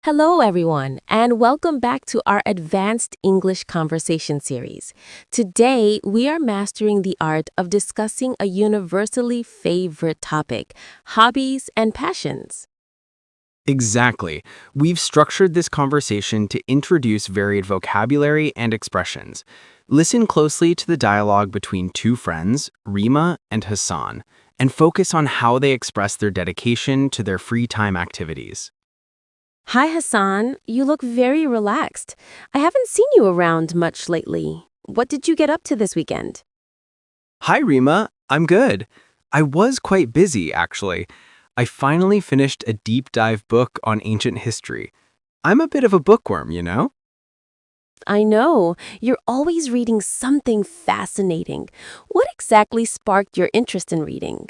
Hello, everyone, and welcome back to our Advanced English Conversation series. Today, we are mastering the art of discussing a universally favorite topic, hobbies and passions. Exactly. We've structured this conversation to introduce varied vocabulary and expressions. Listen closely to the dialogue between two friends, Rima and Hasan, and focus on how they express their dedication to their free time activities. Hi, Hasan. You look very relaxed. I haven't seen you around much lately. What did you get up to this weekend? Hi, Rima. I'm good. I was quite busy, actually. I finally finished a deep dive book on ancient history. I'm a bit of a bookworm, you know? I know. You're always reading something fascinating. What exactly sparked your interest in reading?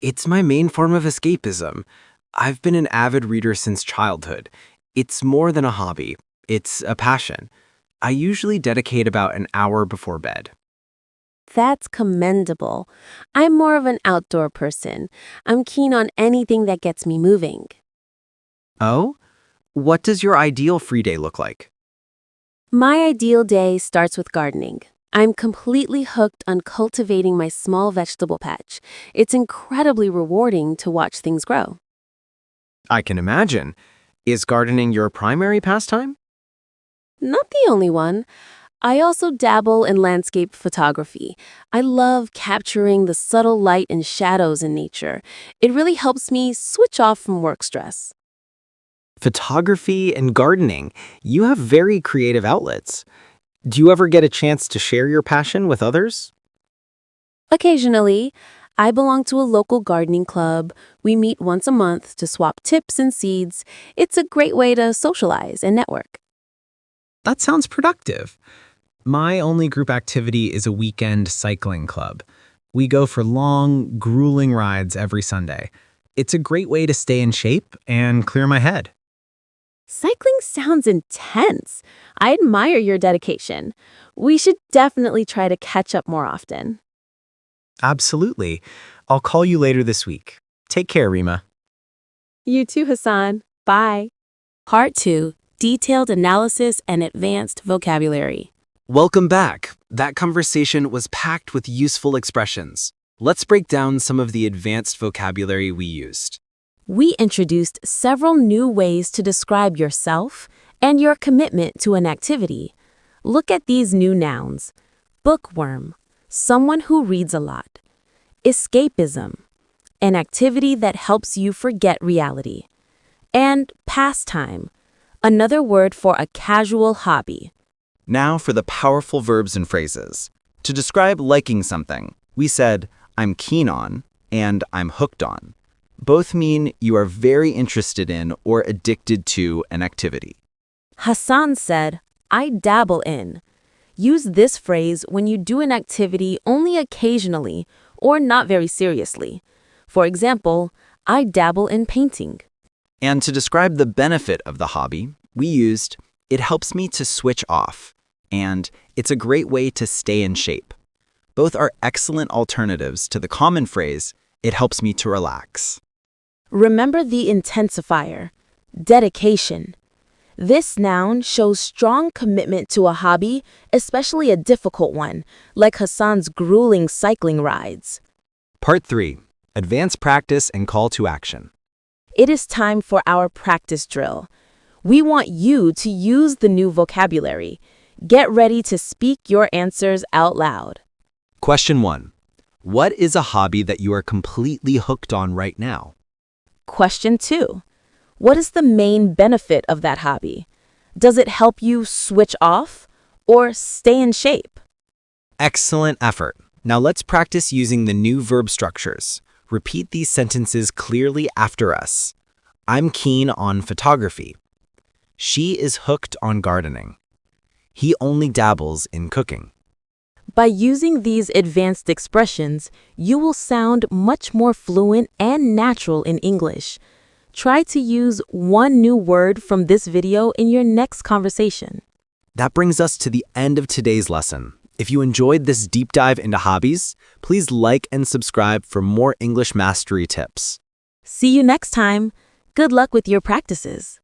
It's my main form of escapism. I've been an avid reader since childhood. It's more than a hobby. It's a passion. I usually dedicate about an hour before bed. That's commendable. I'm more of an outdoor person. I'm keen on anything that gets me moving. Oh? What does your ideal free day look like? My ideal day starts with gardening. I'm completely hooked on cultivating my small vegetable patch. It's incredibly rewarding to watch things grow. I can imagine. Is gardening your primary pastime? Not the only one. I also dabble in landscape photography. I love capturing the subtle light and shadows in nature. It really helps me switch off from work stress. Photography and gardening. You have very creative outlets. Do you ever get a chance to share your passion with others? Occasionally, I belong to a local gardening club. We meet once a month to swap tips and seeds. It's a great way to socialize and network. That sounds productive. My only group activity is a weekend cycling club. We go for long, grueling rides every Sunday. It's a great way to stay in shape and clear my head. Cycling sounds intense. I admire your dedication. We should definitely try to catch up more often. Absolutely. I'll call you later this week. Take care, Rima. You too, Hasan. Bye. Part 2, Detailed Analysis and Advanced Vocabulary. Welcome back. That conversation was packed with useful expressions. Let's break down some of the advanced vocabulary we used. We introduced several new ways to describe yourself and your commitment to an activity. Look at these new nouns. Bookworm, someone who reads a lot. Escapism, an activity that helps you forget reality. And pastime, another word for a casual hobby. Now for the powerful verbs and phrases. To describe liking something, we said, I'm keen on and I'm hooked on. Both mean you are very interested in or addicted to an activity. Hasan said, I dabble in. Use this phrase when you do an activity only occasionally or not very seriously. For example, I dabble in painting. And to describe the benefit of the hobby, we used, it helps me to switch off, and it's a great way to stay in shape. Both are excellent alternatives to the common phrase, it helps me to relax. Remember the intensifier, dedication. This noun shows strong commitment to a hobby, especially a difficult one, like Hasan's grueling cycling rides. Part 3. Advanced practice and call to action. It is time for our practice drill. We want you to use the new vocabulary. Get ready to speak your answers out loud. Question 1. What is a hobby that you are completely hooked on right now? Question 2. What is the main benefit of that hobby? Does it help you switch off or stay in shape? Excellent effort. Now let's practice using the new verb structures. Repeat these sentences clearly after us. I'm keen on photography. She is hooked on gardening. He only dabbles in cooking. By using these advanced expressions, you will sound much more fluent and natural in English. Try to use one new word from this video in your next conversation. That brings us to the end of today's lesson. If you enjoyed this deep dive into hobbies, please like and subscribe for more English mastery tips. See you next time. Good luck with your practices.